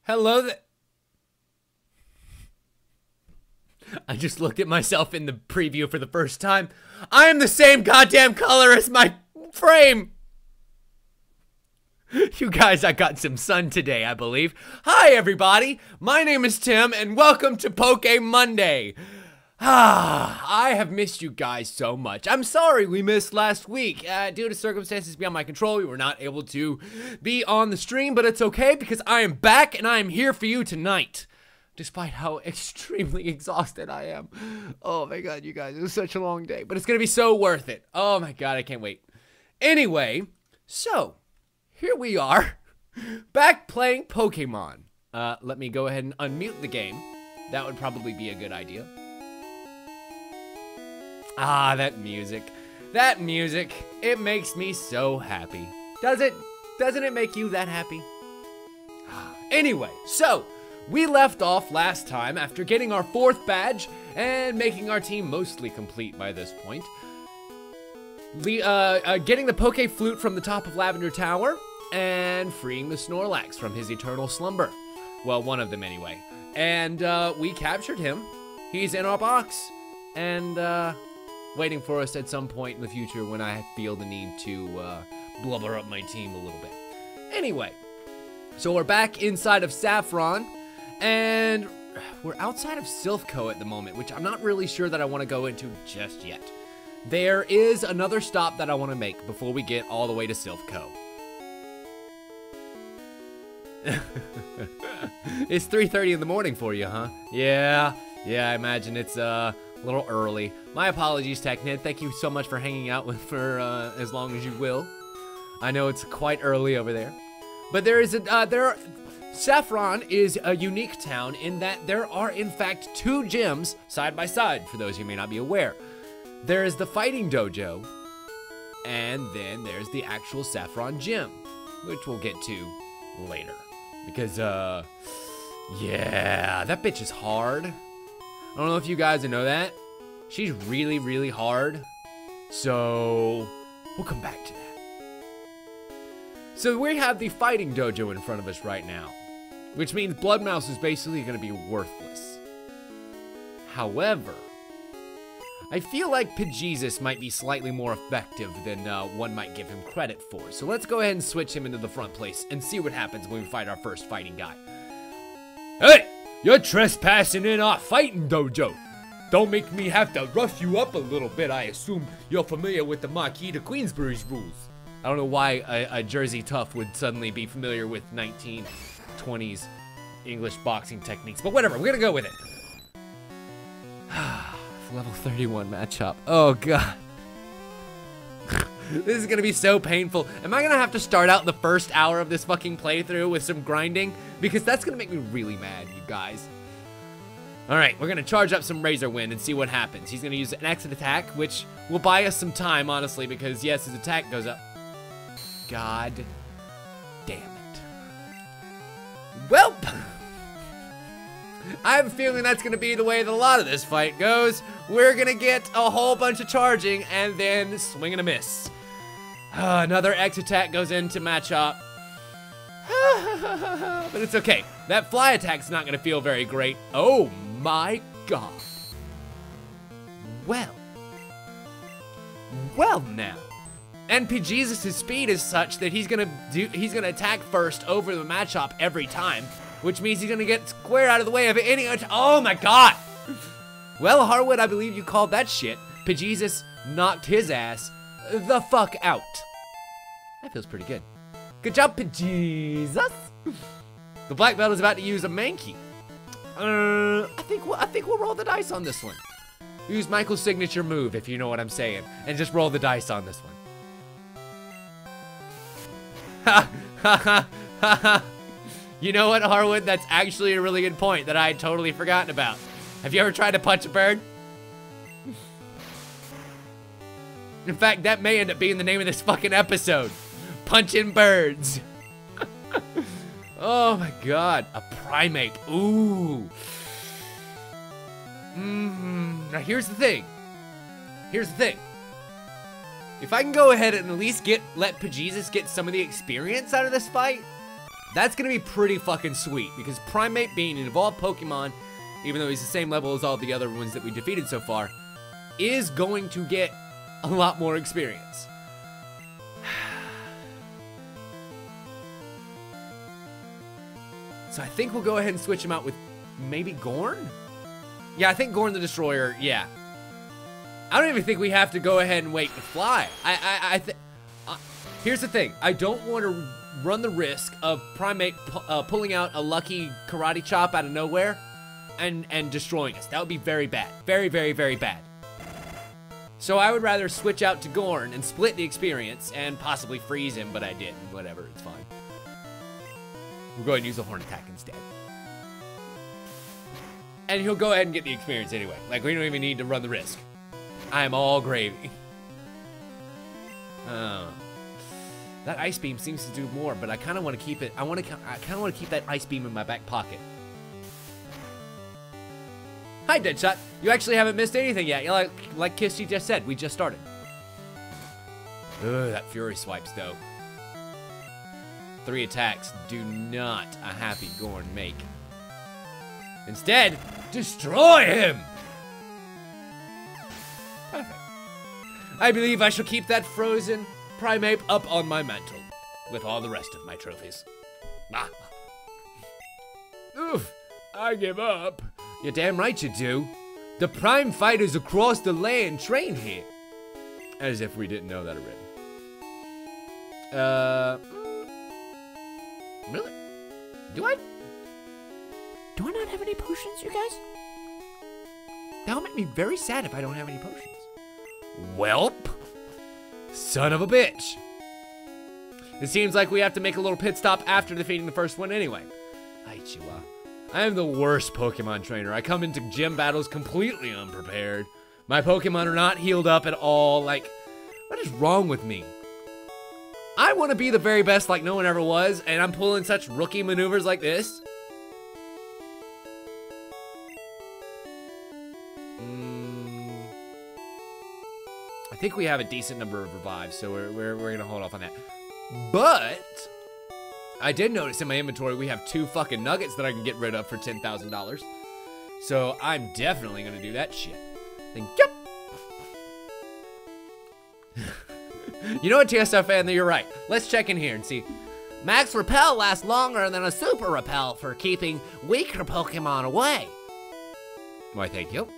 Hello there. I just looked at myself in the preview for the first time. I am the same goddamn color as my frame. You guys, I got some sun today, I believe. Hi, everybody. My name is Tim, and welcome to Poke Monday. I have missed you guys so much. I'm sorry we missed last week. Due to circumstances beyond my control, we were not able to be on the stream, but it's okay because I am back and I am here for you tonight. Despite how extremely exhausted I am. Oh my god, you guys, it was such a long day, but it's gonna be so worth it. Oh my god, I can't wait. Anyway, so, here we are, back playing Pokemon. Let me go ahead and unmute the game. That would probably be a good idea. Ah, that music. That music, it makes me so happy. Does it? Doesn't it make you that happy? Anyway, so, we left off last time after getting our 4th badge and making our team mostly complete by this point. Getting the Poke Flute from the top of Lavender Tower and freeing the Snorlax from his eternal slumber. Well, one of them anyway. And we captured him. He's in our box and waiting for us at some point in the future when I feel the need to blubber up my team a little bit. Anyway, so we're back inside of Saffron. And we're outside of Silphco at the moment, which I'm not really sure that I want to go into just yet. There is another stop that I want to make before we get all the way to Silphco. It's 3:30 in the morning for you, huh? Yeah, I imagine it's a little early. My apologies, TechNet. Thank you so much for hanging out with for as long as you will. I know it's quite early over there. But there is Saffron is a unique town in that there are, in fact, 2 gyms side by side, for those who may not be aware. There is the Fighting Dojo, and then there's the actual Saffron Gym, which we'll get to later. Because, yeah, that bitch is hard. I don't know if you guys know that. She's really, really hard. So, we'll come back to that. So we have the Fighting Dojo in front of us right now, which means Bloodmouse is basically going to be worthless. However, I feel like Pidgeezus might be slightly more effective than one might give him credit for. So let's go ahead and switch him into the front place and see what happens when we fight our first fighting guy. Hey, you're trespassing in our Fighting Dojo. Don't make me have to rough you up a little bit. I assume you're familiar with the Marquis de Queensbury's rules. I don't know why a Jersey Tough would suddenly be familiar with 1920s English boxing techniques, but whatever, we're gonna go with it. Level 31 matchup. Oh god. This is gonna be so painful. Am I gonna have to start out the first hour of this fucking playthrough with some grinding? Because that's gonna make me really mad, you guys. Alright, we're gonna charge up some Razor Wind and see what happens. He's gonna use an exit attack, which will buy us some time, honestly, because yes, his attack goes up. God damn it. Well, I have a feeling that's going to be the way that a lot of this fight goes. We're going to get a whole bunch of charging and then swing and a miss. Another X attack goes into matchup. But it's okay. That fly attack's not going to feel very great. Oh my god. Well now. And Pidgeezus' speed is such that he's gonna attack first over the Machop every time, which means he's gonna get square out of the way of any attack. Oh my god! Well, Harwood, I believe you called that shit. Pidgeezus knocked his ass the fuck out. That feels pretty good. Good job, Pidgeezus. The black belt is about to use a Mankey. I think we'll roll the dice on this one. Use Michael's signature move, if you know what I'm saying, and just roll the dice on this one. You know what, Harwood? That's actually a really good point that I had totally forgotten about. Have you ever tried to punch a bird? In fact, that may end up being the name of this fucking episode. Punching birds. Oh my god. A Primeape. Ooh. Now here's the thing. If I can go ahead and at least let Pidgeezus get some of the experience out of this fight, That's gonna be pretty fucking sweet, because Primeape being an evolved Pokemon, even though he's the same level as all the other ones that we defeated so far, is going to get a lot more experience. So I think we'll go ahead and switch him out with maybe Gorn? Yeah, I think Gorn the Destroyer, yeah. I don't even think we have to go ahead and wait to fly. Here's the thing. I don't want to run the risk of Primeape pulling out a lucky karate chop out of nowhere and destroying us. That would be very bad. Very, very, very bad. So I would rather switch out to Gorn and split the experience and possibly freeze him, but I didn't. Whatever, it's fine. We'll go ahead and use the Horn Attack instead. And he'll go ahead and get the experience anyway. Like, we don't even need to run the risk. I am all gravy. That Ice Beam seems to do more, but I kind of want to keep it. I kind of want to keep that Ice Beam in my back pocket. Hi, Deadshot. You actually haven't missed anything yet. Like Kissy just said, we just started. Ugh, that Fury Swipes, though. 3 attacks do not a happy Gorn make. Instead, destroy him! Perfect. I believe I shall keep that frozen Primeape up on my mantle with all the rest of my trophies. Ah. Oof, I give up. You're damn right you do. The prime fighters across the land train here. As if we didn't know that already. Really? Do I not have any potions, you guys? That'll make me very sad if I don't have any potions. Welp. Son of a bitch. It seems like we have to make a little pit stop after defeating the first one anyway. Aichiwa. I am the worst Pokemon trainer. I come into gym battles completely unprepared. My Pokemon are not healed up at all. Like, what is wrong with me? I want to be the very best like no one ever was, and I'm pulling such rookie maneuvers like this. I think we have a decent number of revives, so we're gonna hold off on that. But I did notice in my inventory we have 2 fucking nuggets that I can get rid of for $10,000. So I'm definitely gonna do that shit. Thank you. You know what, TSF fan, you're right. Let's check in here and see. Max Repel lasts longer than a Super Repel for keeping weaker Pokemon away. Why, thank you.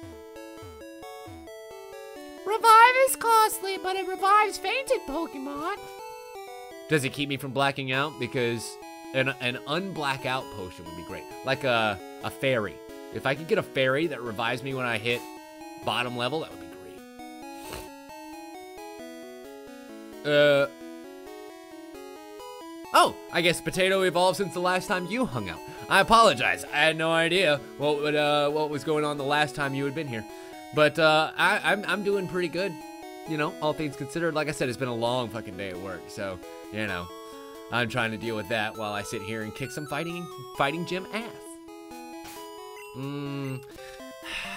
Revive is costly, but it revives fainted Pokemon. Does it keep me from blacking out? Because an unblackout potion would be great. Like a fairy. If I could get a fairy that revives me when I hit bottom level, that would be great. Oh, I guess Potato evolved since the last time you hung out. I apologize. I had no idea what was going on the last time you had been here. But I'm doing pretty good, you know, all things considered. Like I said, it's been a long fucking day at work, so, you know, I'm trying to deal with that while I sit here and kick some fighting gym ass.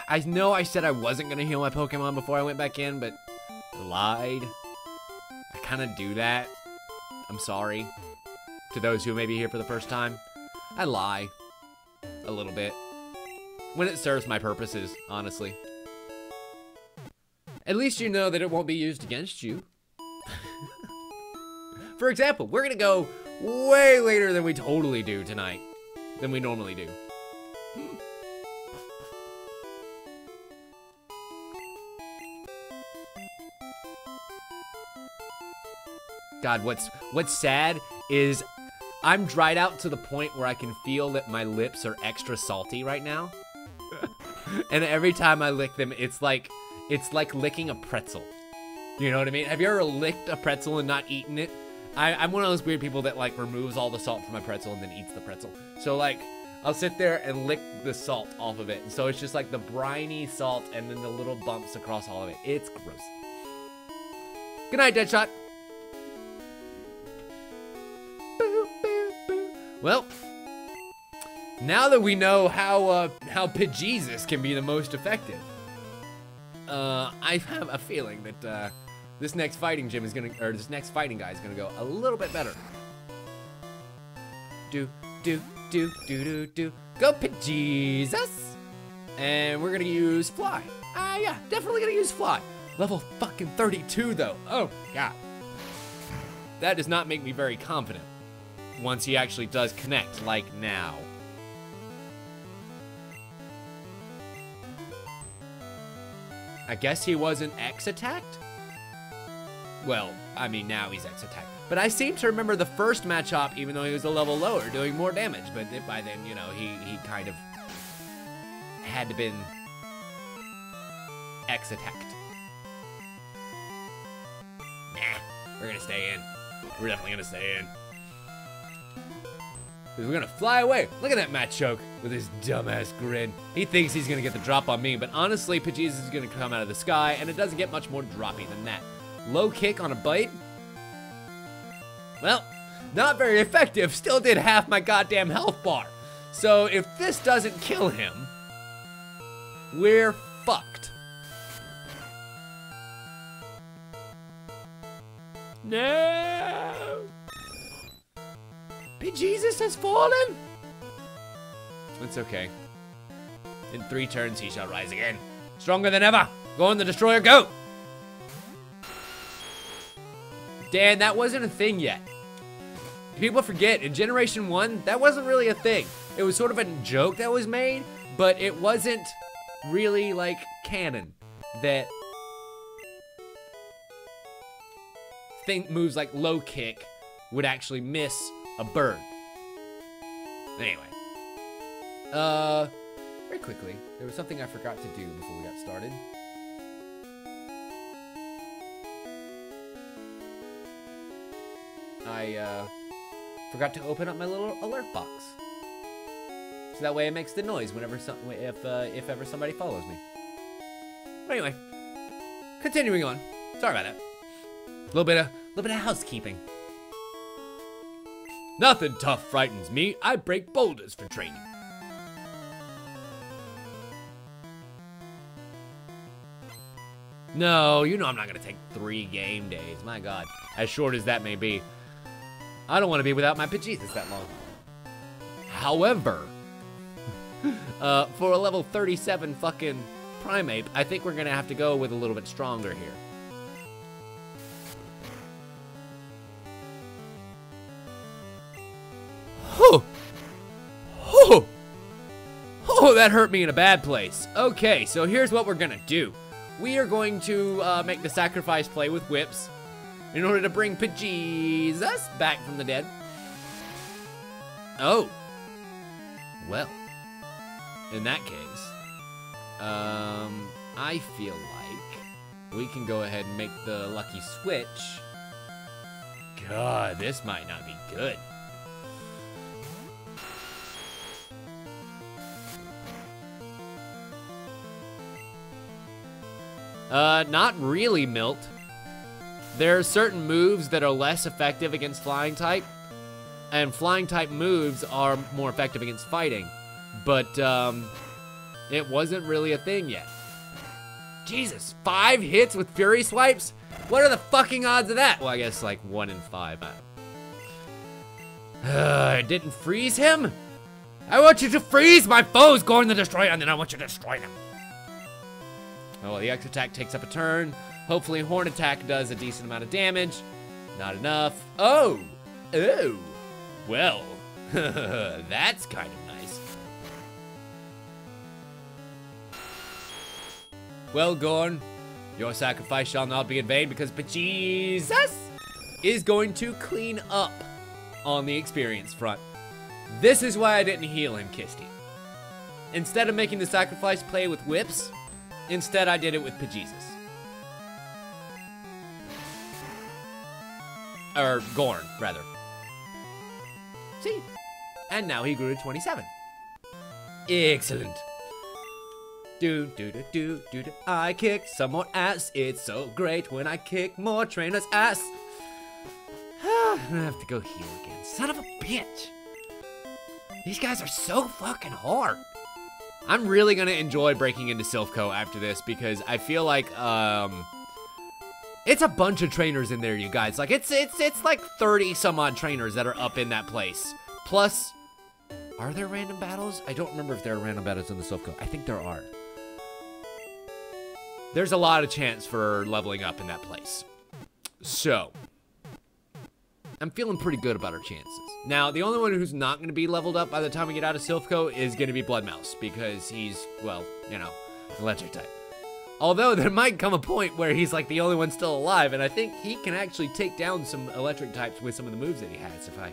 I know I said I wasn't gonna heal my Pokemon before I went back in, but I lied. I kind of do that. I'm sorry to those who may be here for the first time. I lie a little bit when it serves my purposes, honestly. At least you know that it won't be used against you. For example, we're gonna go way later than we totally do tonight, than we normally do. God, what's sad is I'm dried out to the point where I can feel that my lips are extra salty right now. And every time I lick them, it's like licking a pretzel. You know what I mean? Have you ever licked a pretzel and not eaten it? I'm one of those weird people that like removes all the salt from my pretzel and then eats the pretzel. So like, I'll sit there and lick the salt off of it. And so it's just like the briny salt and then the little bumps across all of it. It's gross. Good night, Deadshot. Well, now that we know how Pidgeezus can be the most effective, I have a feeling that this next fighting gym is gonna, or this next fighting guy is gonna go a little bit better. do, do, do, do, do, do. Go Jesus! And we're gonna use fly. Yeah, definitely gonna use fly. Level fucking 32 though. Oh God. That does not make me very confident once he actually does connect, like now. I guess he wasn't X attacked? Well, I mean, now he's X attacked. But I seem to remember the first Machop, even though he was a level lower, doing more damage. But by then, you know, he kind of had to been X attacked. Nah, we're gonna stay in. We're definitely gonna stay in. We're gonna fly away. Look at that Machoke with his dumbass grin. He thinks he's gonna get the drop on me, but honestly, Pajeez is gonna come out of the sky, and it doesn't get much more droppy than that. Low kick on a bite? Well, not very effective. Still did half my goddamn health bar. So if this doesn't kill him, we're fucked. No! Bejesus has fallen! It's okay. In 3 turns, he shall rise again. Stronger than ever. Go on the destroyer, go! Dan, that wasn't a thing yet. People forget, in Generation 1, that wasn't really a thing. It was sort of a joke that was made, but it wasn't really, like, canon. That moves like low kick would actually miss a bird. Anyway. Very quickly, there was something I forgot to do before we got started. I forgot to open up my little alert box. So that way it makes the noise whenever if ever somebody follows me. But anyway, continuing on. Sorry about that. A little bit of housekeeping. Nothing tough frightens me. I break boulders for training. No, you know I'm not gonna take 3 game days. My God, as short as that may be. I don't want to be without my Pajeethus that long. However, for a level 37 fucking Primeape, I think we're gonna have to go with a little bit stronger here. Whew. Whew. Oh, that hurt me in a bad place. Okay, so here's what we're gonna do. We are going to make the sacrifice play with whips in order to bring Pajesus back from the dead. Oh. Well, in that case, I feel like we can go ahead and make the lucky switch. God, this might not be good. Not really, Milt. There are certain moves that are less effective against flying type, and flying type moves are more effective against fighting, but it wasn't really a thing yet. Jesus, 5 hits with Fury Swipes? What are the fucking odds of that? Well, I guess like 1 in 5. I didn't freeze him? I want you to freeze my foes, Gorn the Destroyer, and then I want you to destroy them. Oh, well, the X attack takes up a turn. Hopefully Horn attack does a decent amount of damage. Not enough. Oh! Oh! Well, that's kind of nice. Well, Gorn, your sacrifice shall not be in vain because Pajesus is going to clean up on the experience front. This is why I didn't heal him, Kisty. Instead of making the sacrifice play with whips, instead I did it with Pajesus. Or Gorn, rather. See? And now he grew to 27. Excellent. Do. I kick some more ass. It's so great when I kick more trainers' ass. I'm gonna have to go heal again. Son of a bitch. These guys are so fucking hard. I'm really gonna enjoy breaking into Silphco after this because I feel like it's a bunch of trainers in there, you guys. Like it's like 30 some odd trainers that are up in that place. Plus, are there random battles? I don't remember if there are random battles in the Silph Co. I think there are. There's a lot of chance for leveling up in that place. So, I'm feeling pretty good about our chances. Now, the only one who's not going to be leveled up by the time we get out of Silph Co is going to be Bloodmouse, because he's, well, you know, electric type. Although, there might come a point where he's like the only one still alive, and I think he can actually take down some electric types with some of the moves that he has, if I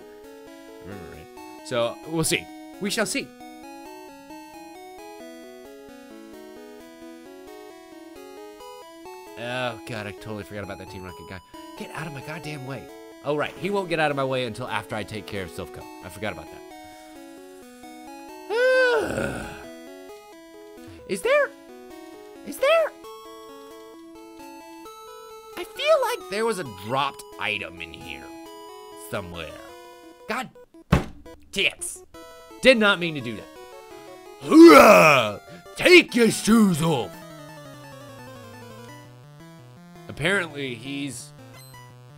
remember right. So, we'll see. We shall see. Oh, God, I totally forgot about that Team Rocket guy. Get out of my goddamn way. Oh, right. He won't get out of my way until after I take care of Silph Co. I forgot about that. Is there? I feel like there was a dropped item in here somewhere. God, tits. Did not mean to do that. Hoorah! Take your shoes off. Apparently, he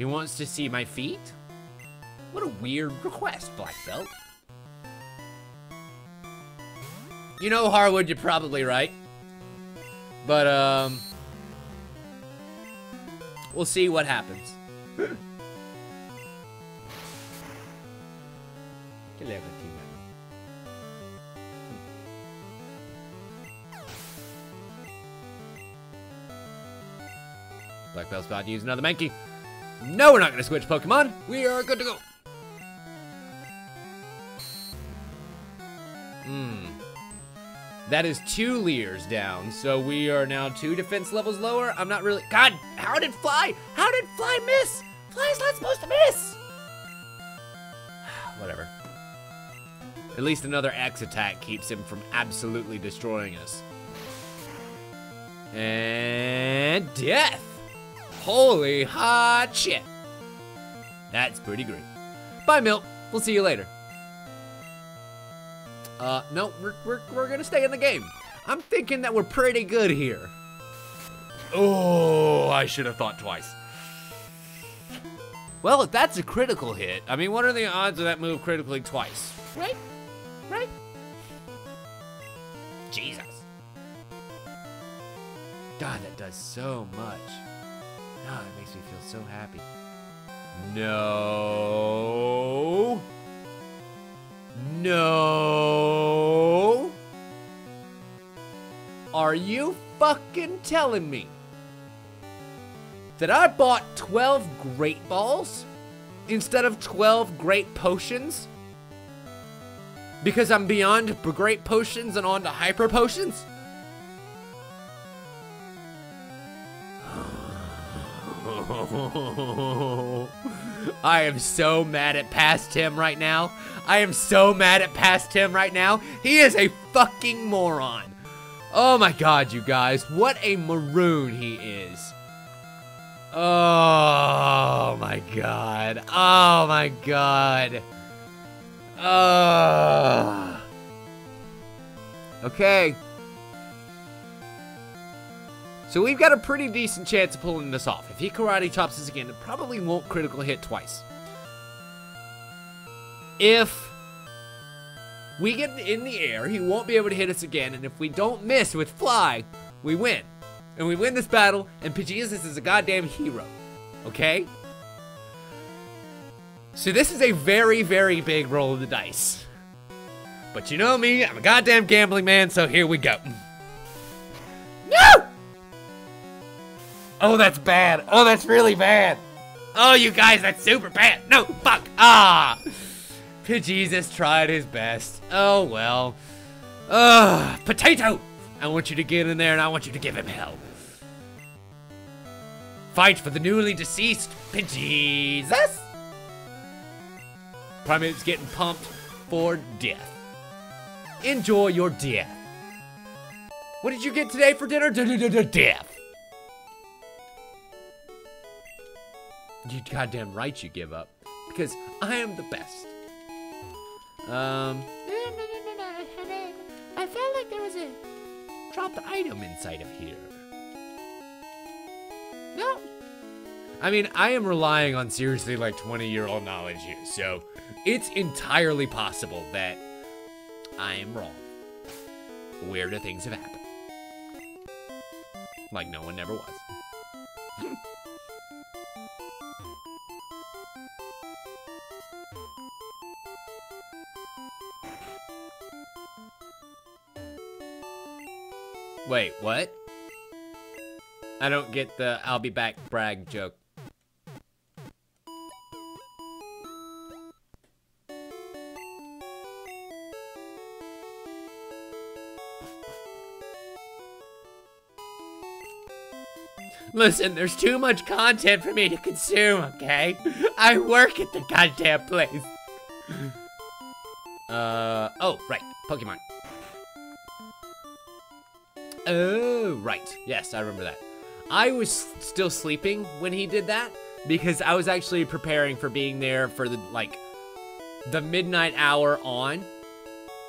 wants to see my feet? What a weird request, Black Belt. You know, Harwood, you're probably right. But, we'll see what happens. Black Belt's about to use another Mankey. No, we're not going to switch Pokemon. We are good to go. That is 2 Leers down, so we are now 2 defense levels lower. I'm not really... God, how did Fly miss? Fly's not supposed to miss. Whatever. At least another X attack keeps him from absolutely destroying us. And death. Holy hot shit. That's pretty great. Bye, Milk. We'll see you later. No, we're gonna stay in the game. I'm thinking that we're pretty good here. Oh, I should have thought twice. Well, if that's a critical hit, I mean, what are the odds of that move critically twice? Right? Right? Jesus. God, that does so much. God, it makes me feel so happy. No. No. Are you fucking telling me that I bought 12 Great Balls instead of 12 Great Potions? Because I'm beyond Great Potions and on to Hyper Potions? I am so mad at Past Tim right now. I am so mad at Past Tim right now. He is a fucking moron. Oh my god, you guys. What a maroon he is. Oh my god. Oh my god. Okay. So we've got a pretty decent chance of pulling this off. If he karate chops us again, it probably won't critical hit twice. If we get in the air, he won't be able to hit us again, and if we don't miss with Fly, we win. And we win this battle, and Pidgeottis is a goddamn hero. Okay? So this is a very, very big roll of the dice. But you know me, I'm a goddamn gambling man, so here we go. No! Oh, that's bad. Oh, that's really bad. Oh, you guys, that's super bad. No, fuck. Ah. Pidgeottis tried his best. Oh, well. Potato. I want you to get in there and I want you to give him hell. Fight for the newly deceased Pidgeottis. Primate's getting pumped for death. Enjoy your death. What did you get today for dinner? Death. You goddamn right you give up. Because I am the best. I felt like there was a dropped item inside of here. No. I mean, I am relying on seriously like 20-year-old knowledge here, so it's entirely possible that I am wrong. Weirder things have happened. Like no one never was. Wait, what? I don't get the I'll be back brag joke. Listen, there's too much content for me to consume, okay? I work at the goddamn place. Oh, right, Pokemon. Oh, right. Yes, I remember that. I was still sleeping when he did that because I was actually preparing for being there for the, like, the midnight hour on.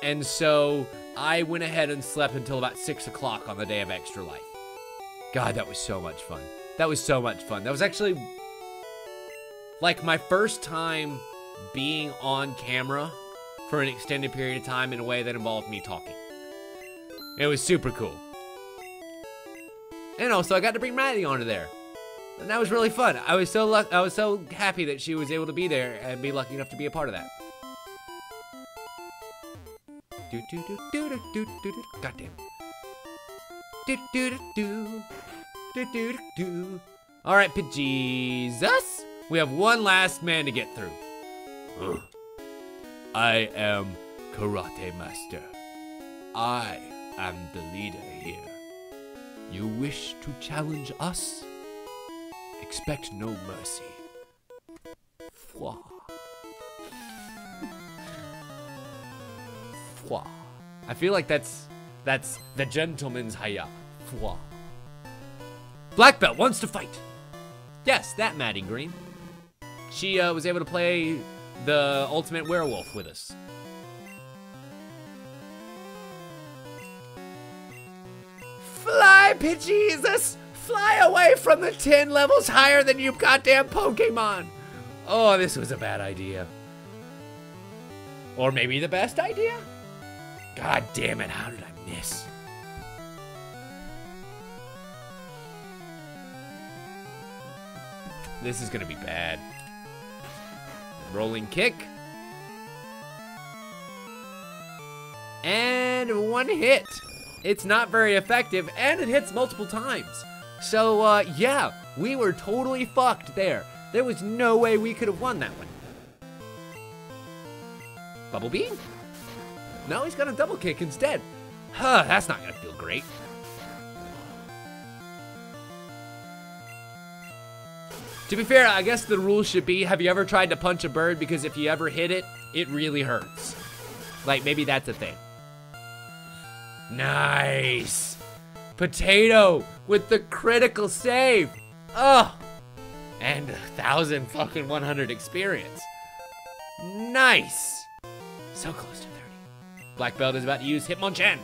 And so I went ahead and slept until about 6 o'clock on the day of Extra Life. God, that was so much fun. That was so much fun. That was actually, like, my first time being on camera for an extended period of time in a way that involved me talking. It was super cool. And also, I got to bring Maddie onto there. And that was really fun. I was so happy that she was able to be there and be lucky enough to be a part of that. God damn. All right, Jesus. We have one last man to get through. I am Karate Master. I am the leader here. You wish to challenge us? Expect no mercy. Fwa. Fwa. I feel like that's the gentleman's haya. Fwa. Black Belt wants to fight. Yes, that Maddie Green. She was able to play the Ultimate Werewolf with us. Fly, Pidgeezus! Fly away from the 10 levels higher than you goddamn Pokemon! Oh, this was a bad idea. Or maybe the best idea? God damn it, how did I miss? This is gonna be bad. Rolling kick. And one hit. It's not very effective, and it hits multiple times. So, yeah, we were totally fucked there. There was no way we could have won that one. Bubble Beam? No, he's gonna double kick instead. Huh, that's not gonna feel great. To be fair, I guess the rule should be, have you ever tried to punch a bird? Because if you ever hit it, it really hurts. Like, maybe that's a thing. Nice. Potato with the critical save. Oh. And 1,100 experience. Nice. So close to 30. Black Belt is about to use Hitmonchan.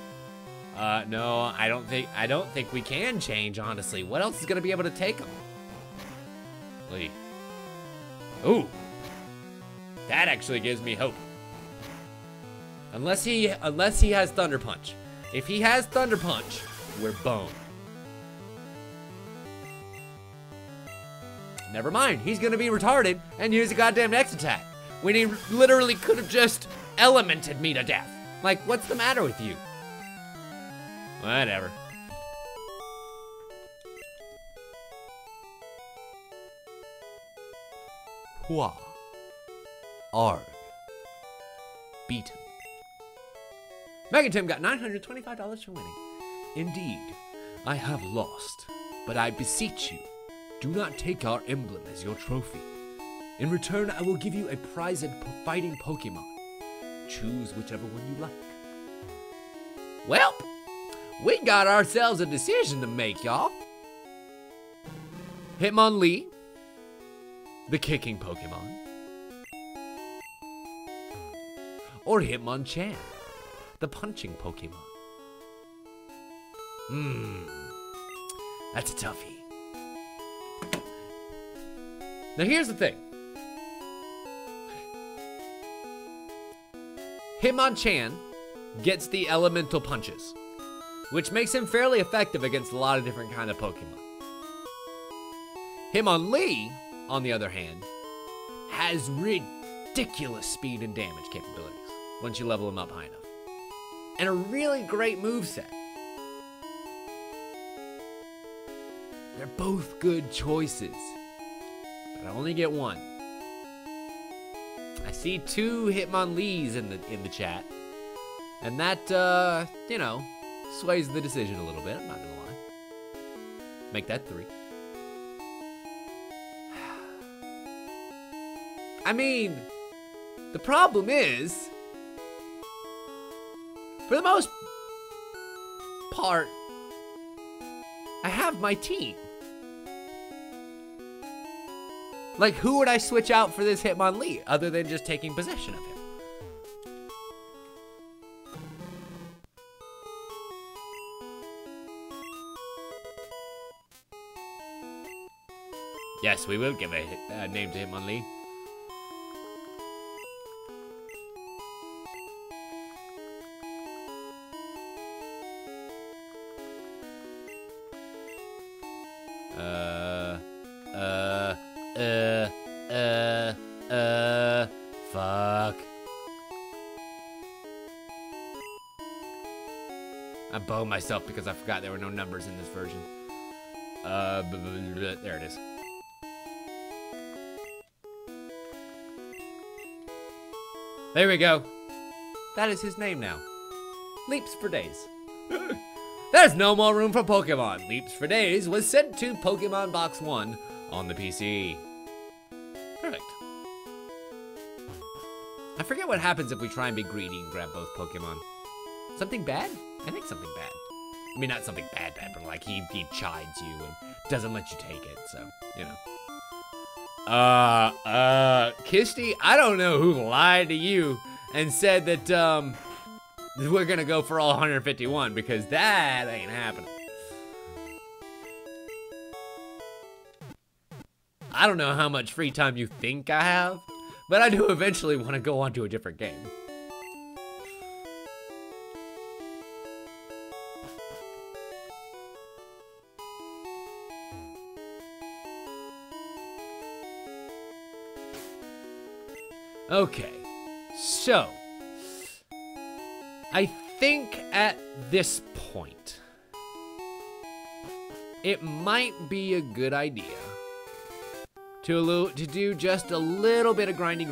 No, I don't think we can change, honestly. What else is gonna be able to take him? Lee. Ooh. That actually gives me hope. Unless he has Thunder Punch. If he has Thunder Punch, we're boned. Never mind, he's gonna be retarded and use a goddamn X attack when he literally could have just elemented me to death. Like, what's the matter with you? Whatever. Hua. Arg. Beat him. Mega Tim got $925 for winning. Indeed, I have lost, but I beseech you, do not take our emblem as your trophy. In return, I will give you a prized fighting Pokemon. Choose whichever one you like. Well, we got ourselves a decision to make, y'all. Hitmonlee, the kicking Pokemon, or Hitmonchan, the punching Pokemon. That's a toughie. Now here's the thing. Hitmonchan gets the elemental punches, which makes him fairly effective against a lot of different kind of Pokemon. Hitmonlee, on the other hand, has ridiculous speed and damage capabilities once you level him up high enough. And a really great moveset. They're both good choices, but I only get one. I see 2 Hitmonlees in the chat, and that, you know, sways the decision a little bit, I'm not gonna lie. Make that 3. I mean, the problem is, for the most part, I have my team. Like, who would I switch out for this Hitmonlee other than just taking possession of him? Yes, we will give a name to Hitmonlee. Fuck. I boned myself because I forgot there were no numbers in this version. There it is. There we go. That is his name now. Leaps for Days. There's no more room for Pokemon. Leaps for Days was sent to Pokemon Box 1 on the PC. Perfect. I forget what happens if we try and be greedy and grab both Pokemon. Something bad? I think something bad. I mean, not something bad, but like he chides you and doesn't let you take it, so, you know. Kisty, I don't know who lied to you and said that, we're gonna go for all 151 because that ain't happening. I don't know how much free time you think I have, but I do eventually want to go on to a different game. Okay, so I think at this point, it might be a good idea to do just a little bit of grinding.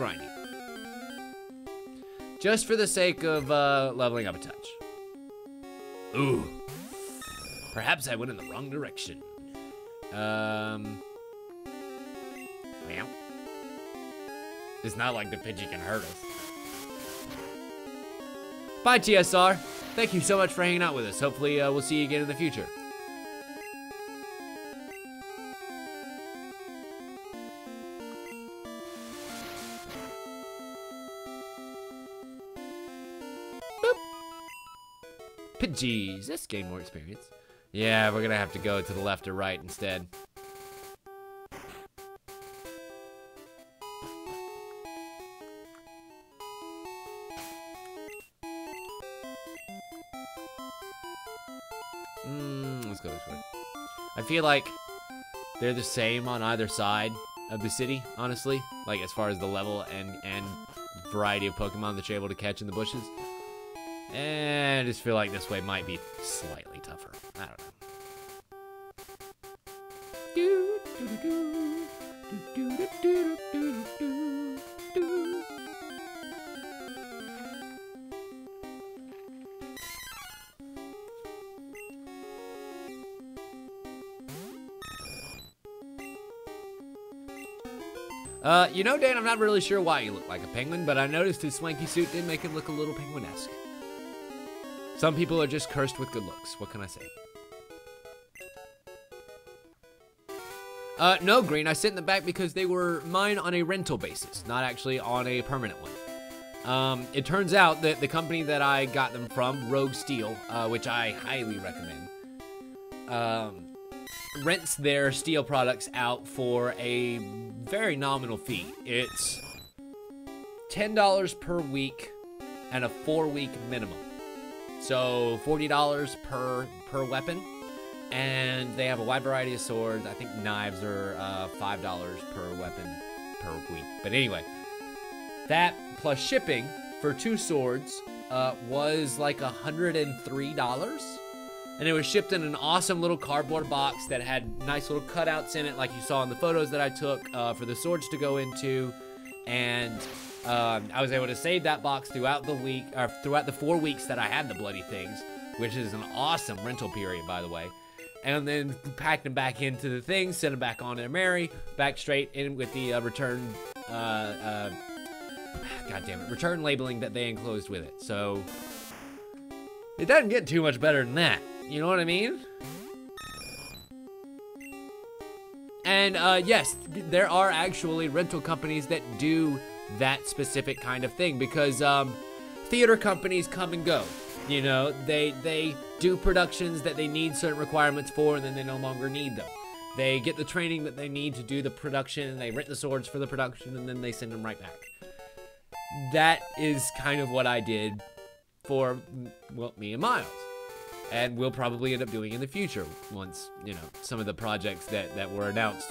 Just for the sake of leveling up a touch. Ooh, perhaps I went in the wrong direction. Well, it's not like the Pidgey can hurt us. Bye, TSR. Thank you so much for hanging out with us. Hopefully, we'll see you again in the future. Boop. Pidgeys. Let's gain more experience. Yeah, we're gonna have to go to the left or right instead. Let's go this way. I feel like they're the same on either side of the city, honestly. Like, as far as the level and variety of Pokemon that you're able to catch in the bushes. And I just feel like this way might be slightly tougher. I don't know. You know, Dan, I'm not really sure why you look like a penguin, but I noticed his swanky suit did make him look a little penguin-esque. Some people are just cursed with good looks. What can I say? No, Green, I sit in the back because they were mine on a rental basis, not actually on a permanent one. It turns out that the company that I got them from, Rogue Steel, which I highly recommend, rents their steel products out for a very nominal fee. It's $10 per week and a 4-week minimum. So $40 per weapon. And they have a wide variety of swords. I think knives are $5 per weapon per week. But anyway, that plus shipping for 2 swords was like $103. And it was shipped in an awesome little cardboard box that had nice little cutouts in it, like you saw in the photos that I took for the swords to go into. And I was able to save that box throughout the week, or throughout the 4 weeks that I had the bloody things, which is an awesome rental period, by the way. And then packed them back into the thing, sent them back on to Mary, back straight in with the return, return labeling that they enclosed with it. So it doesn't get too much better than that. You know what I mean? And yes, there are actually rental companies that do that specific kind of thing, because theater companies come and go. You know, they do productions that they need certain requirements for, and then they no longer need them. They get the training that they need to do the production, and they rent the swords for the production, and then they send them right back. That is kind of what I did for, well, me and Miles. And we'll probably end up doing in the future once, you know, some of the projects that were announced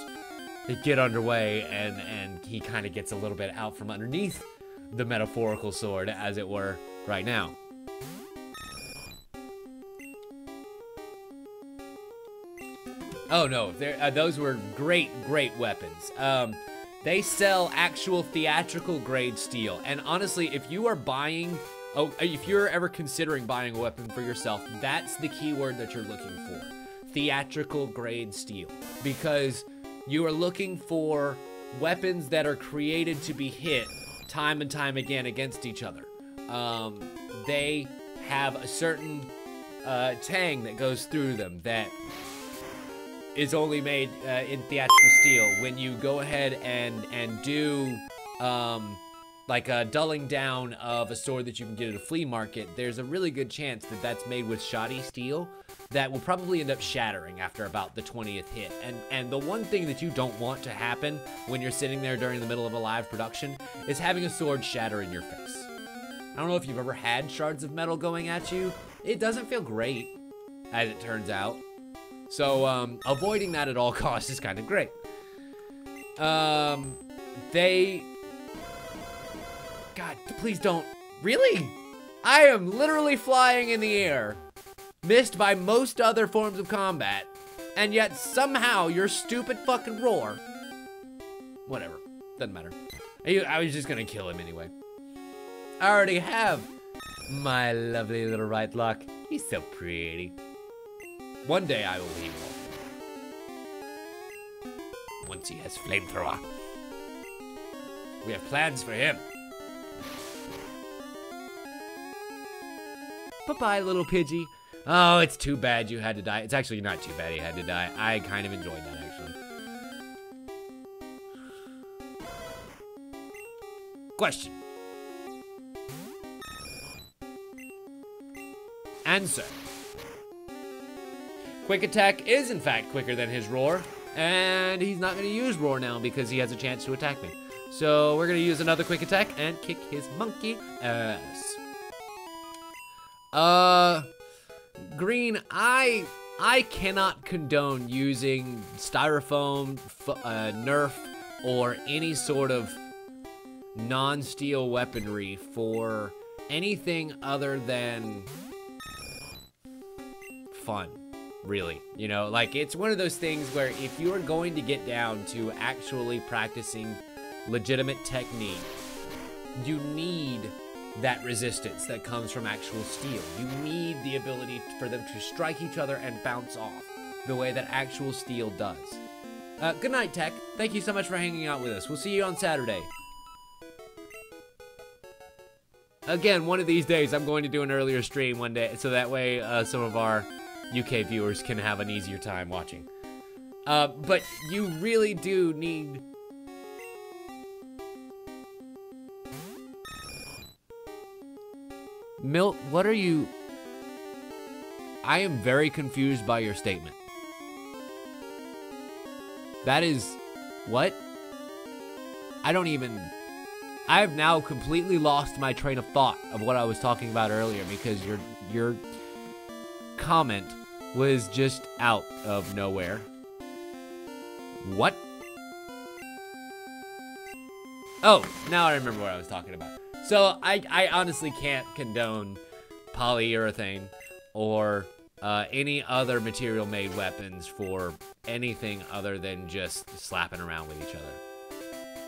they get underway, and he kind of gets a little bit out from underneath the metaphorical sword, as it were, right now. Oh no, those were great weapons. They sell actual theatrical grade steel, and honestly, if you are buying, if you're ever considering buying a weapon for yourself, that's the keyword that you're looking for. Theatrical grade steel, because you are looking for weapons that are created to be hit time and time again against each other. They have a certain tang that goes through them that is only made in theatrical steel. When you go ahead and do like a dulling down of a sword that you can get at a flea market, there's a really good chance that that's made with shoddy steel that will probably end up shattering after about the 20th hit. And the one thing that you don't want to happen when you're sitting there during the middle of a live production is having a sword shatter in your face. I don't know if you've ever had shards of metal going at you. It doesn't feel great, as it turns out. So, avoiding that at all costs is kind of great. God, please don't. Really? I am literally flying in the air, missed by most other forms of combat, and yet somehow your stupid fucking roar. Whatever. Doesn't matter. I was just gonna kill him anyway. I already have my lovely little right lock. He's so pretty. One day I will evolve. Once he has flamethrower. We have plans for him. Bye-bye, little Pidgey. Oh, it's too bad you had to die. It's actually not too bad he had to die. I kind of enjoyed that, actually. Question. Answer. Quick attack is, in fact, quicker than his roar, and he's not going to use roar now because he has a chance to attack me. So we're going to use another quick attack and kick his monkey ass. Green, I cannot condone using styrofoam, Nerf, or any sort of non-steel weaponry for anything other than fun. Really, you know, like, it's one of those things where if you are going to get down to actually practicing legitimate technique, you need that resistance that comes from actual steel. You need the ability for them to strike each other and bounce off the way that actual steel does. Good night, Tech. Thank you so much for hanging out with us. We'll see you on Saturday. Again, one of these days, I'm going to do an earlier stream one day, so that way some of our UK viewers can have an easier time watching. But you really do need... Milt, what are you... I am very confused by your statement. That is... What? I've now completely lost my train of thought of what I was talking about earlier because your comment was just out of nowhere. What? Oh, now I remember what I was talking about. So I honestly can't condone polyurethane or any other material-made weapons for anything other than just slapping around with each other.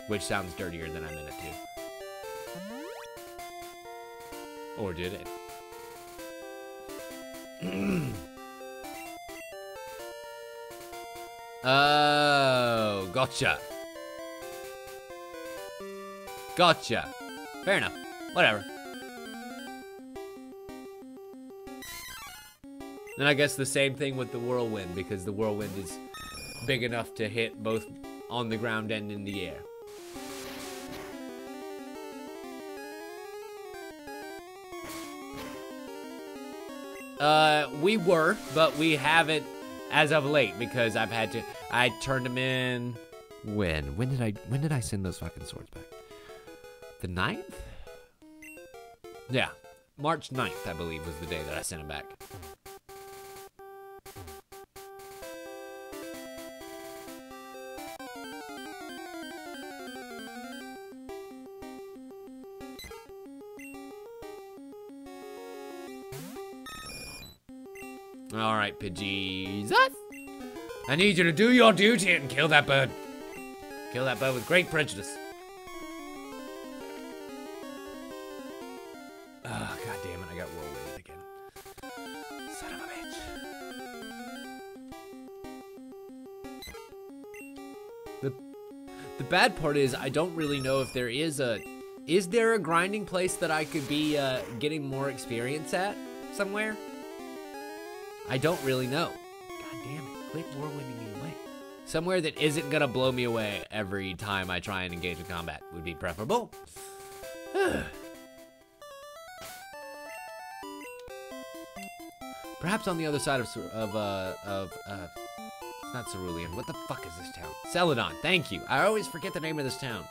Which sounds dirtier than I meant it to. Or did it? Oh, gotcha. Gotcha. Fair enough. Whatever. Then I guess the same thing with the whirlwind, because the whirlwind is big enough to hit both on the ground and in the air. We were, but we haven't as of late because I turned them in. When did I send those fucking swords back? The 9th? Yeah, March 9th, I believe, was the day that I sent them back. All right, Pidgeys. I need you to do your duty and kill that bird. Kill that bird with great prejudice. Oh, god damn it, I got whirlwinded again. Son of a bitch. The bad part is I don't really know if there is there a grinding place that I could be getting more experience at somewhere? I don't really know. God damn it, quit whirlwinding me away. Somewhere that isn't gonna blow me away every time I try and engage in combat would be preferable. Perhaps on the other side it's not Cerulean. What the fuck is this town? Celadon, thank you. I always forget the name of this town.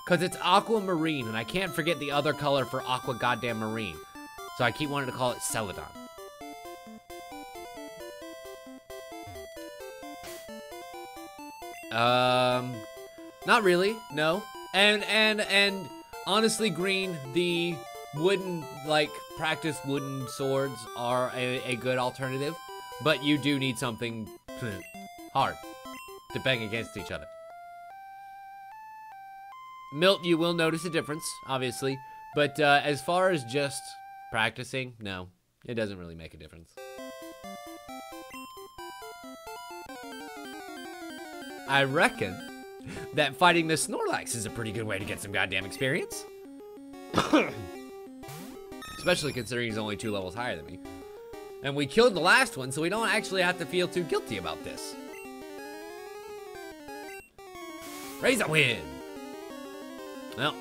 Cause it's aquamarine, and I can't forget the other color for aqua goddamn marine. So I keep wanting to call it Celadon. Not really, no. And honestly, Green, the wooden, like, practice wooden swords are a good alternative, but you do need something hard to bang against each other. Milt, you will notice a difference, obviously, but as far as just practicing, no, it doesn't really make a difference. I reckon that fighting the Snorlax is a pretty good way to get some goddamn experience. Especially considering he's only 2 levels higher than me. And we killed the last one, so we don't actually have to feel too guilty about this. Raise a wind! Well,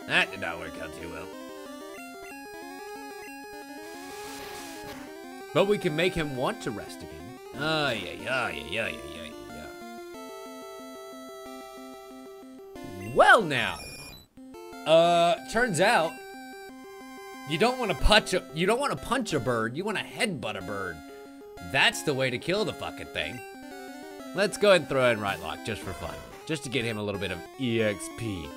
that did not work out too well. But we can make him want to rest again. Oh, yeah. Well now, turns out you don't want to punch a bird, you want to headbutt a bird. That's the way to kill the fucking thing. Let's go ahead and throw in Right Lock just for fun, just to get him a little bit of EXP.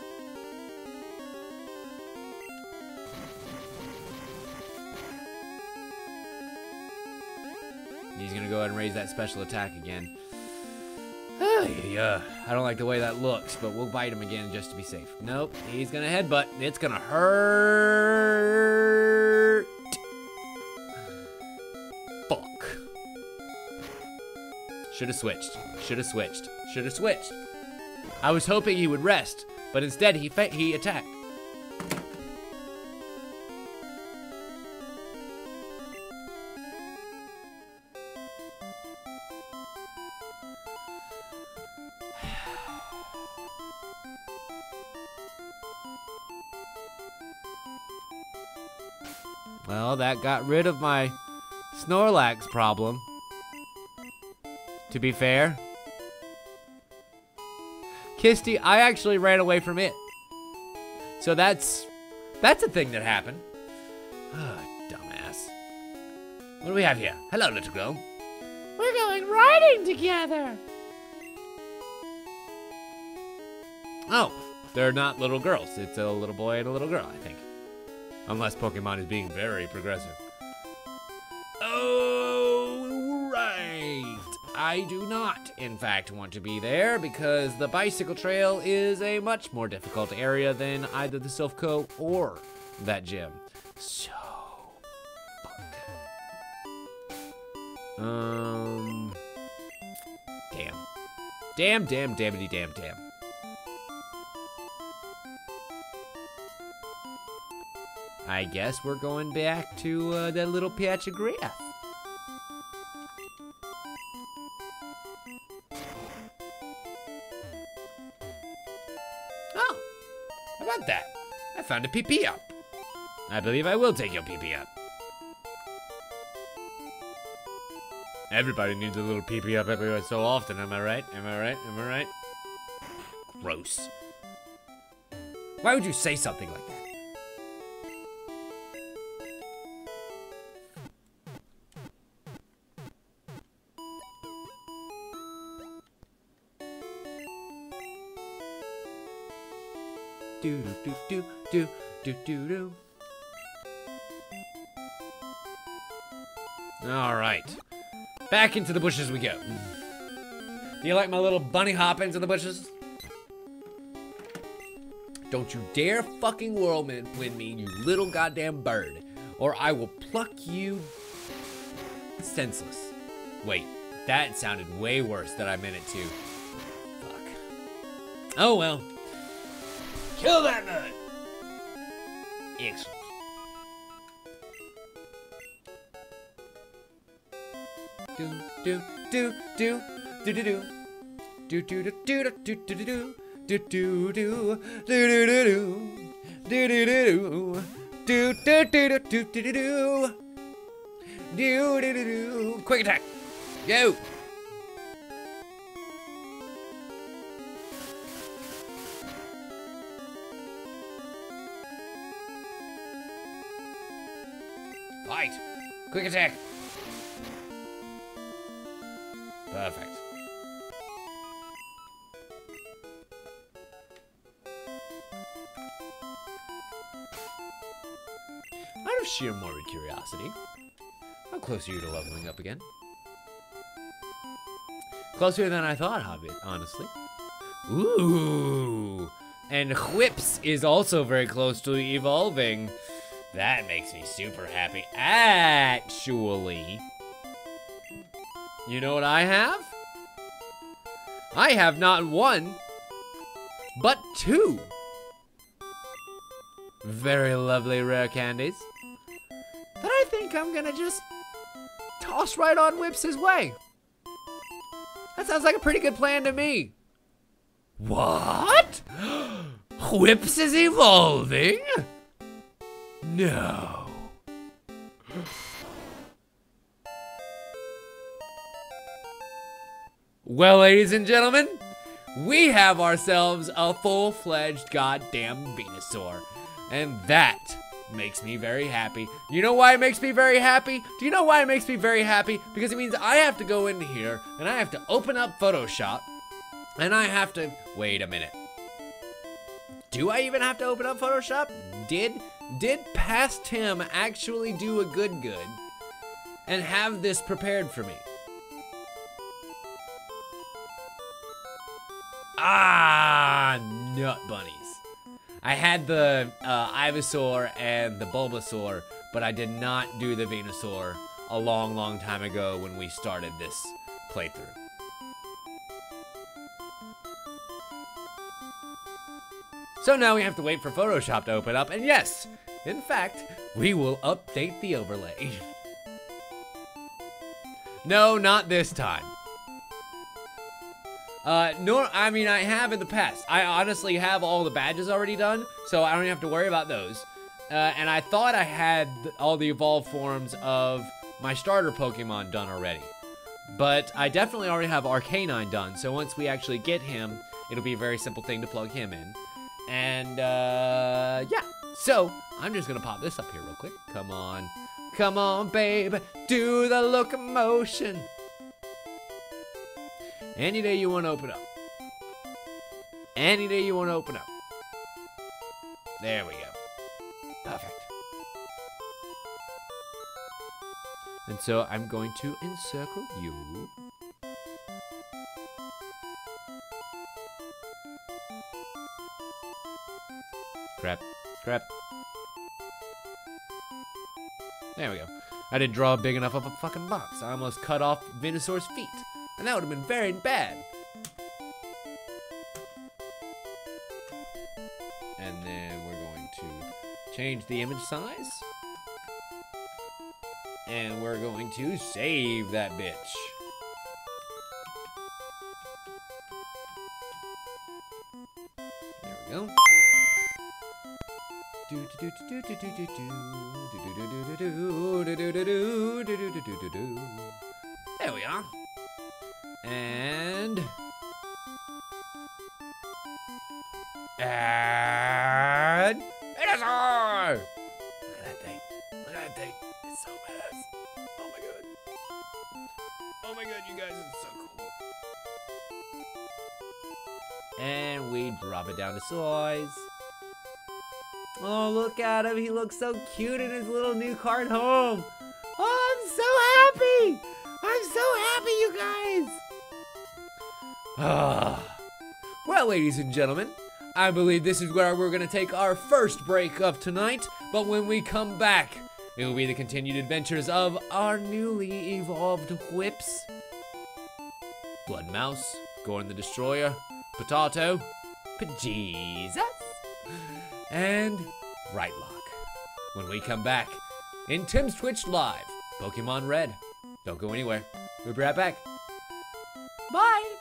He's gonna go ahead and raise that special attack again. Yeah, I don't like the way that looks, but we'll bite him again just to be safe. Nope, he's gonna headbutt. It's gonna hurt. Fuck. Should've switched. I was hoping he would rest, but instead he attacked. Well, that got rid of my Snorlax problem. To be fair. Kisty, I actually ran away from it. So that's a thing that happened. Oh, dumbass. What do we have here? Hello, little girl. We're going riding together. Oh, they're not little girls. It's a little boy and a little girl, I think. Unless Pokemon is being very progressive. Oh, right. I do not, in fact, want to be there because the bicycle trail is a much more difficult area than either the Silphco or that gym. So, fuck. Damn. Damn. I guess we're going back to that little patch of grass. Oh, how about that? I found a PP up. I believe I will take your PP up. Everybody needs a little PP up every so often, am I right? Am I right? Gross. Why would you say something like that? Do. All right, back into the bushes we go. Do you like my little bunny hop into the bushes? Don't you dare fucking whirlwind me, you little goddamn bird, or I will pluck you senseless. Wait, that sounded way worse than I meant it to. Fuck. Oh well. Kill that nut! Excellent. Quick attack! Go! Fight! Quick attack! Perfect. Out of sheer morbid curiosity, how close are you to leveling up again? Closer than I thought, Hobbit, honestly. Ooh! And Whips is also very close to evolving. That makes me super happy. Actually, you know what I have? I have not one, but two very lovely rare candies that I think I'm gonna just toss right on Whips' way. That sounds like a pretty good plan to me. What? Whips is evolving? No. Well, ladies and gentlemen, we have ourselves a full-fledged goddamn Venusaur. And that makes me very happy. You know why it makes me very happy? Do you know why it makes me very happy? Because it means I have to go into here and I have to open up Photoshop and I have to, wait a minute. Do I even have to open up Photoshop? Did past Tim actually do a good and have this prepared for me? Ah, nut bunnies. I had the Ivysaur and the Bulbasaur, but I did not do the Venusaur a long time ago when we started this playthrough. So now we have to wait for Photoshop to open up, and yes, in fact, we will update the overlay. No, not this time. I mean, I have in the past. I honestly have all the badges already done, so I don't even have to worry about those. And I thought I had all the evolved forms of my starter Pokemon done already. But I definitely already have Arcanine done, so once we actually get him, It'll be a very simple thing to plug him in. And, yeah. So, I'm just gonna pop this up here real quick. Come on. Come on, babe. Do the locomotion. Any day you want to open up. Any day you want to open up. There we go. Perfect. And so I'm going to encircle you. Crap. Crap. There we go. I didn't draw big enough of a fucking box. I almost cut off Venusaur's feet. And that would have been very bad. And then we're going to change the image size. And we're going to save that bitch. There we go. There we are. And Venusaur! Look at that thing. Look at that thing. It's so badass. Oh my god. Oh my god, you guys, it's so cool. And we drop it down to size. Oh, look at him. He looks so cute in his little new cart home. Oh, I'm so happy. I'm so happy, you guys. Well, ladies and gentlemen, I believe this is where we're going to take our first break of tonight. But when we come back, it will be the continued adventures of our newly evolved whips. Blood Mouse, Gorn the Destroyer, Potato, Jesus, and Right Lock. When we come back in Tim's Twitch Live, Pokemon Red. Don't go anywhere. We'll be right back. Bye.